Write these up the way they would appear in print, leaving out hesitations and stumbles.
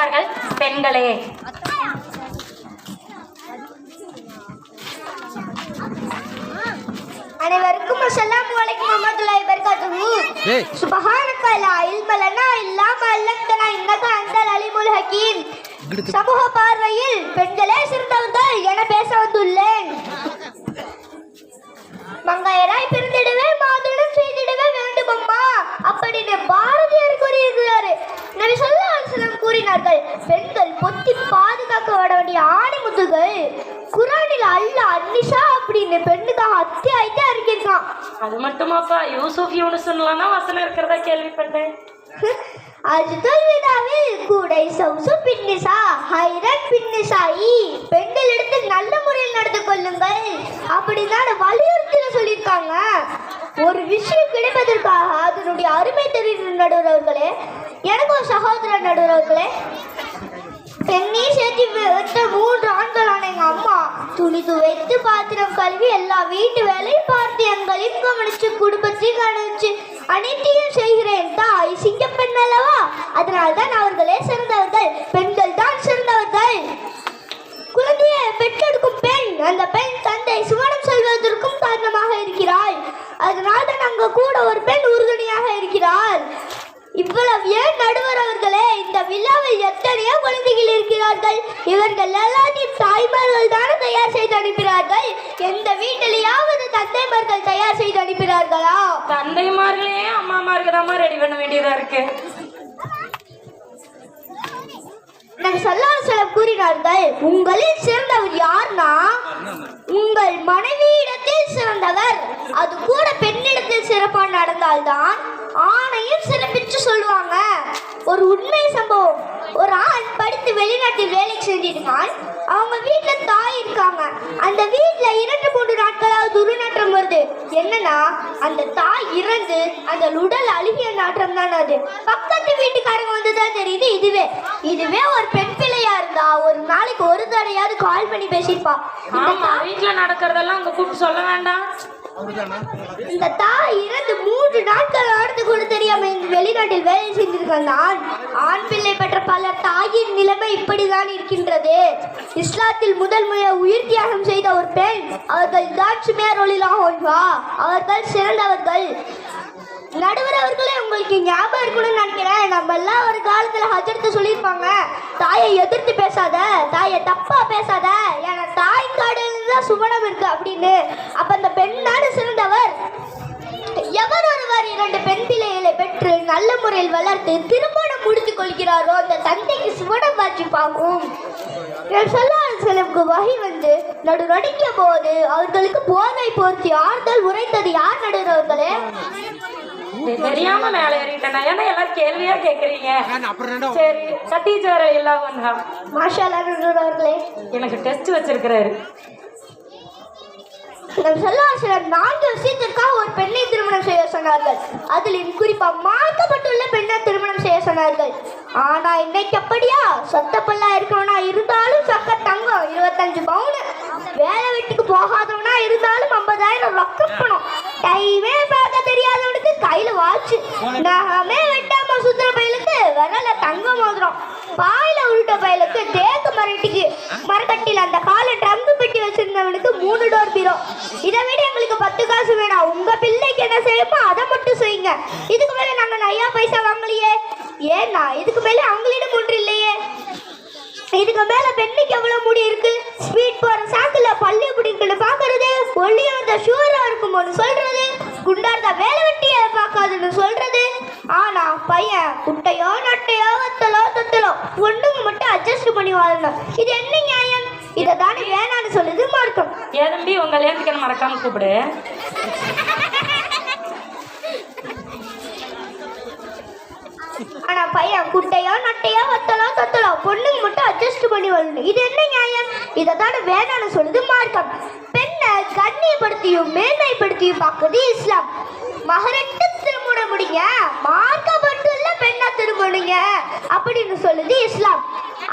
சொல்வார்கள் பெண்களே. அனைவருக்கும் அஸ்ஸலாமு அலைக்கும் வரஹ்மத்துல்லாஹி வபரகாத்துஹு. சுப்ஹானக லா இல்ம லனா இல்லா மா அல்லம்தனா இன்னக அன்தல் அலீமுல் ஹகீம். சமூக பார்வையில் பெண்களே சிறந்தவர்கள் என பேச வந்துள்ளேன். மங்கையராய் பிறந்திடவே மாதுளம் செய்திடவே வேண்டும் அம்மா அப்படின்னு பாரதியார் கூறியிருக்கிறாரு. நபி ஸல்லல்லாஹு அலைஹி வஸல்லம் கூறினார்கள், பெண்கள் பொத்தி பாதுகாக்கப்பட வேண்டிய ஆணிமுத்துகள். குர்ஆனில் அல்லாஹ் அன்னிசா அப்படின்னு பெண்ணுக்காக அத்தியாயத்தை அறிஞ்சிருக்கான். அது மட்டுமாப்பா, யூசுப் யூனுஸ்லாம் வசனம் இருக்கிறதா கேள்விப்பட்டேன். அஜ்துல் விதாவில் கூடை சௌசு பின்னிசா ஹைரன் பின்னிசாயி, பெண்களிடத்தில் நல்ல முறையில் நடந்து கொள்ளுங்கள் அப்படிதான் வலியுறுத்தில சொல்லியிருக்காங்க. ஒரு விஷயம் கிடைப்பதற்காக அதனுடைய அருமை தெரியும் நடுவர்களே. எனக்கு ஒரு சகோதரர் நடுவர்களே, பெண்ணை சேர்த்து வைத்த 3 ஆண்களான எங்க அம்மா துணி துவைத்து பாத்திரம் கழுவி எல்லா வீட்டு வேலையும் பார்த்து எங்களையும் கவனிச்சு குடும்பத்தையும் கவனிச்சு அனைத்தையும் செய்கிறேன். தாய் சிங்க பெண் அல்லவா, அதனால்தான் அவர்களே சிறந்தவர்கள். பெண்கள் தான் சிறந்தவர்கள். குழந்தையை பெற்றெடுக்கும் பெண், அந்த பெண் தந்தை சுவனம் செல்வதற்கும் காரணமாக இருக்கிறாள். அதனால் தான் அங்க கூட ஒரு பெண் உறுதுணையாக இருக்கிறார். இவ்வளவு ஏன் நடுவர் அவர்களே, இந்த விழாவில் எத்தனையோ குழந்தைகள் இருக்கிறார்கள். இவர்கள் எல்லாத்தையும் தாய்மார்கள் தானே தயார் செய்து அனுப்பினார்கள். எந்த வீட்டிலேயாவது தந்தைமார்கள் தயார் செய்து அனுப்பினார்களா? தந்தைமார்களே அம்மாமாருக்கு தான் ரெடி பண்ண வேண்டியதா இருக்கு. நபி ஸல்லல்லாஹு அலைஹி வஸல்லம் கூறினார்கள், உங்களில் சிறந்தவர் யார்னா உங்கள் மனைவியிடத்தில் சிறந்தவர். அது கூட பெண்ணிடத்தில் சிறப்பாக நடந்தால்தான் ஆணையும் சிறப்பிச்சு சொல்லுவாங்க. ஒரு உண்மை சம்பவம். ஒரு ஆண் படித்து வெளிநாட்டில் வேலைக்கு செஞ்சிருக்கான். அவங்க வீட்டுல தாய் இருக்காங்க. அந்த வீட்டுல 2-3 நாட்களாவது துர்நாற்றம் வருது. என்னன்னா, அந்த தாய் இறந்து அந்த உடல் அழுகிய நாற்றம் தான் அது. பக்கத்து வீட்டுக்காரங்க வந்துதான் தெரியுது. இதுவே ஒரு பெண் பிள்ளையா இருந்தா ஒரு நாளைக்கு ஒரு தடையாவது கால் பண்ணி பேசியிருப்பா. வீட்டுல நடக்கிறதெல்லாம் அங்க கூப்பிட்டு சொல்ல வேண்டாம். இந்த தாய் இறந்து 3 நாட்கள் ஆனது கூட தெரியாம இந்த வெளிநாட்டில் வேலை செஞ்சிருக்கான். ஆண் பிள்ளை பெற்ற பலர் தாயின் நிலைமை இப்படிதான் இருக்கின்றது. இஸ்லாத்தில் முதல் உயிர் தியாகம் செய்த ஒரு பெண், அவர்கள் தான் சுமேரொலிலாக அவர்கள் சிறந்தவர்கள். நடுவர் அவர்களே, உங்களுக்கு ஞாபகம் இருக்கணும்னு நினைக்கிறேன். நம்ம எல்லாம் ஒரு காலத்துல ஹஜ்ரத்து சொல்லியிருப்பாங்க, தாயை எதிர்த்து பேசாத, தாயை தப்பா பேசாத, ஏன்னா தாய் காடுல தான் சுவனம் இருக்கு அப்படின்னு. அப்ப அந்த பெண்ணான சிறந்தவர். எவர் ஒருவர் 2 பெண் பிள்ளைகளை பெற்று நல்ல முறையில் வளர்த்து திருமணம் முடித்துக் கொள்கிறாரோ அந்த தந்தைக்கு சுவனம் காட்சி பார்க்கும். வகை வந்து நடுநடுங்கிய போது அவர்களுக்கு போதை போர்த்தி ஆறுதல் உரைத்தது யார் நடுவர்களே? தெரியாம மேல ஏறிட்டேன். ஏன்னா எல்லாரும் கேள்வியா கேக்குறீங்க. சரி, சட்டீஜர் எல்லாம் மாஷா அல்லாஹ் நடுவர்களே, எனக்கு டெஸ்ட் வச்சிருக்கிறாரு. நம் ஸல்லல்லாஹு 4 விஷயத்திற்காக ஒரு பெண்ணை திருமணம் செய்ய சொன்னார்கள். அதில் குறிப்பா மார்க்கப்பட்டுள்ள பெண்ணை திருமணம் செய்ய சொன்னார்கள். ஆனா இன்னைக்கு அப்படியா? சொத்த பல்லா இருக்கணும்னா இருந்தாலும் சக்க தங்கம் 25 பவுன், வேலை வீட்டுக்கு போகாதவனா இருந்தாலும் 50,000 ரொக்கம் பணம், டைமே பார்க்க தெரியாதவனுக்கு கையில வாட்ச், நகமே வெட்டாம சுத்துற பையலுக்கு விரல தங்க மோதிரம், பாயில உருட்ட பையலுக்கு தேக்கு மரக்கட்டில அந்த கால ட்ரம்பு பெட்டி வச்சிருந்தவனுக்கு 3 டோர் பீரோ. இதை விட எங்களுக்கு 10 காசு வேணாம். உங்க பிள்ளைக்கு என்ன செய்யுமோ அதை மட்டும் செய்யுங்க. இதுக்கு மேல நாங்க நையா பைசா வாங்கலையே. ஏன்னா இதுக்கு மேல அவங்களிடம் ஒன்று இல்லையே. இதுக்கு மேல பெண்ணுக்கு எவ்வளவு முடி இருக்கு, ஸ்வீட் போற சாக்குல பள்ளி பிடிக்கல பாக்குறது, ஒல்லிய வந்த ஷூரா இருக்குமோன்னு சொல்றது, குண்டார்ந்த வேலை வெட்டிய பார்க்காதுன்னு சொல்றது. ஆனா பையன் குட்டையோ நட்டையோ வத்தலோ தொத்தலோ ஒண்ணுங்க மட்டும் அட்ஜஸ்ட் பண்ணி வாழணும். இது என்ன நியாயம்? இதை தானே வேணான்னு சொல்லுது மார்க்கம். ஏதம்பி உங்க கல்யாணத்துக்கு மறக்காம கூப்பிடு. ஆனா பையன் குட்டையோ நட்டையோ வத்தலோ தொத்தலோ பொண்ணுங்க மட்டும் அட்ஜஸ்ட் பண்ணி வரணும். இது என்ன நியாயம்? இதை தானே வேணான்னு சொல்லுது மார்க்கம். பெண்ணை கண்ணியப்படுத்தியும் மேன்மைப்படுத்தியும் பார்க்குது இஸ்லாம். மகரட்டு திருமண முடிங்க, மார்க்கப்பட்டுள்ள பெண்ணை திருமணிங்க அப்படின்னு சொல்லுது இஸ்லாம்.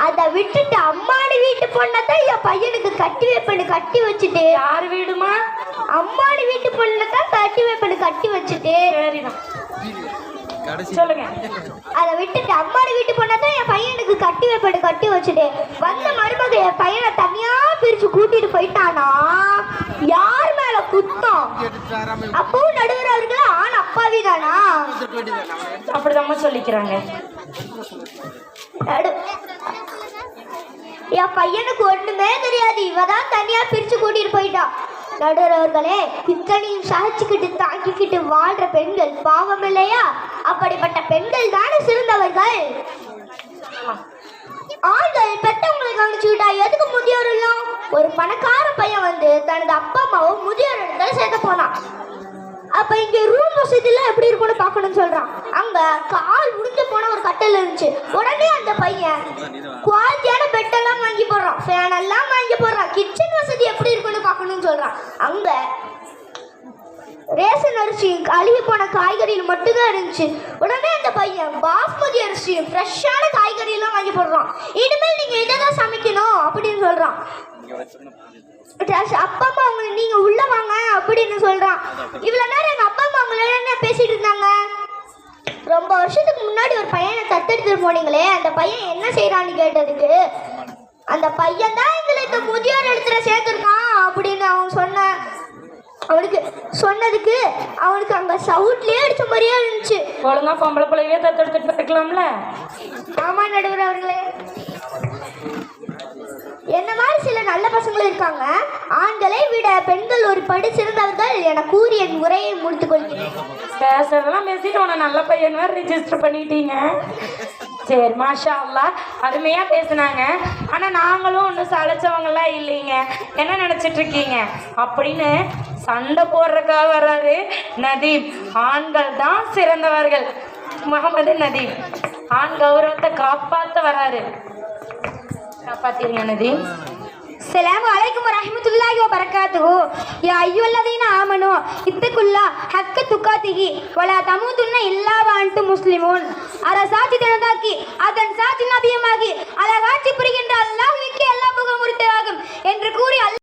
அதை விட்டுட்டு அம்மாடி வீட்டு பொண்ணத்தான் என் பையனுக்கு கட்டி வைப்பேன்னு கட்டி வச்சுட்டு. யார் வீடுமா? அம்மாடி வீட்டு பொண்ணத்தான் கட்டி வைப்பேன்னு கட்டி வச்சுட்டு. சொல்லுங்க. அதை விட்டுட்டு அம்மாடி வீட்டு போனாதான் என் பையனுக்கு கட்டி வைப்படு கட்டி வச்சுட்டு வந்த மருமக என் பையனை தனியா பிரிச்சு கூட்டிட்டு போயிட்டானா யார் மேல குத்தம்? அப்பவும் நடுவர் அவர்களே ஆண் அப்பாவி தானா? அப்படிதான் சொல்லிக்கிறாங்க. என் பையனுக்கு ஒண்ணுமே தெரியாது, இவதான் தனியா பிரிச்சு கூட்டிட்டு போயிட்டா. நடுவர் அவர்களே, இத்தனையும் சகிச்சுக்கிட்டு தாங்கிக்கிட்டு வாழ்ற பெண்கள் பாவம் இல்லையா? அப்படிப்பட்ட பெண்கள் தானே சிறந்தவர்கள். ஆண்கள் பெற்றவங்களை கவனிச்சுக்கிட்டா எதுக்கு முதியோர் இல்லம்? ஒரு பணக்கார பையன் வந்து தனது அப்பா அம்மாவும் முதியோர் இடத்துல சேர்க்க போனான். அப்ப இங்க ரூம் வசதியெல்லாம் எப்படி இருக்கும்னு பார்க்கணும்னு சொல்றான். அங்க கால் உடிஞ்சு போன ஒரு கட்டல் இருந்துச்சு. உடனே அந்த பையன் குவாலிட்டியான பெட் எல்லாம் வாங்கி போடுறான், ஃபேன் எல்லாம் வாங்கி போடுறான். கிச்சன் வசதி எப்படி இருக்குன்னு பார்க்கணும்னு சொல்றான். அங்க ரேஷன் அரிசி அழுகி போன காய்கறிகள் மட்டும்தான் இருந்துச்சு. உடனே அந்த பையன் பாஸ்மதி அரிசி ஃப்ரெஷ்ஷான காய்கறி எல்லாம் வாங்கி போடுறான். இனிமேல் நீங்க இதைதான் சமைக்கணும் அப்படின்னு சொல்றான். அப்பா அம்மா அவங்களை நீங்க உள்ள வாங்க அப்படின்னு சொல்றான். இவ்வளவு நேரம் எங்க அப்பா அம்மா அவங்கள என்ன பேசிட்டு இருந்தாங்க? ரொம்ப வருஷத்துக்கு முன்னாடி ஒரு பையனை தத்தெடுத்துட்டு போனீங்களே, அந்த பையன் என்ன செய்யறான்னு கேட்டதுக்கு அந்த பையன் தான் எங்களை இந்த முதியோர் இடத்துல சேர்த்துருக்கான் அப்படின்னு அவன் சொன்னதுக்கு அவனுக்கு அங்க சவுட்லயே அடிச்ச மாதிரியே இருந்துச்சு. ஒழுங்கா பொம்பளை பிள்ளையே தத்தெடுத்துட்டு போய்க்கலாம்ல. ஆமா நடுவர் அவர்களே, என்ன மாதிரி சில நல்ல பசங்களும் இருக்காங்க. ஆண்களை விட பெண்கள் ஒரு படி சிறந்தவர்கள் என கூறி என் உரையை முடித்துக் கொள்கிறேன். பேசுறதெல்லாம் பேசிட்டு உன நல்ல பையன் ரிஜிஸ்டர் பண்ணிட்டீங்க. சரி, மாஷா அல்லாஹ், அருமையா பேசினாங்க. ஆனா நாங்களும் ஒன்றும் சளைச்சவங்களாம் இல்லைங்க. என்ன நினைச்சிட்டு இருக்கீங்க அப்படின்னு சண்டை போடுறதுக்காக வர்றாரு நதீம். ஆண்கள் தான் சிறந்தவர்கள். முகமது நதீம் ஆண் கௌரவத்தை காப்பாற்ற வராரு. காப்பாத்திருங்க நதீம். السلام عليكم ورحمة الله وبركاته يا أيها الذين آمنوا اتقوا الله حق تقاته ولا تموتن إلا وأنتم مسلمون. அரசாட்சி தினத்தாக்கி அதன் சாட்சி நபியமாகி அழகாட்சி புரிகின்ற அல்லாஹ்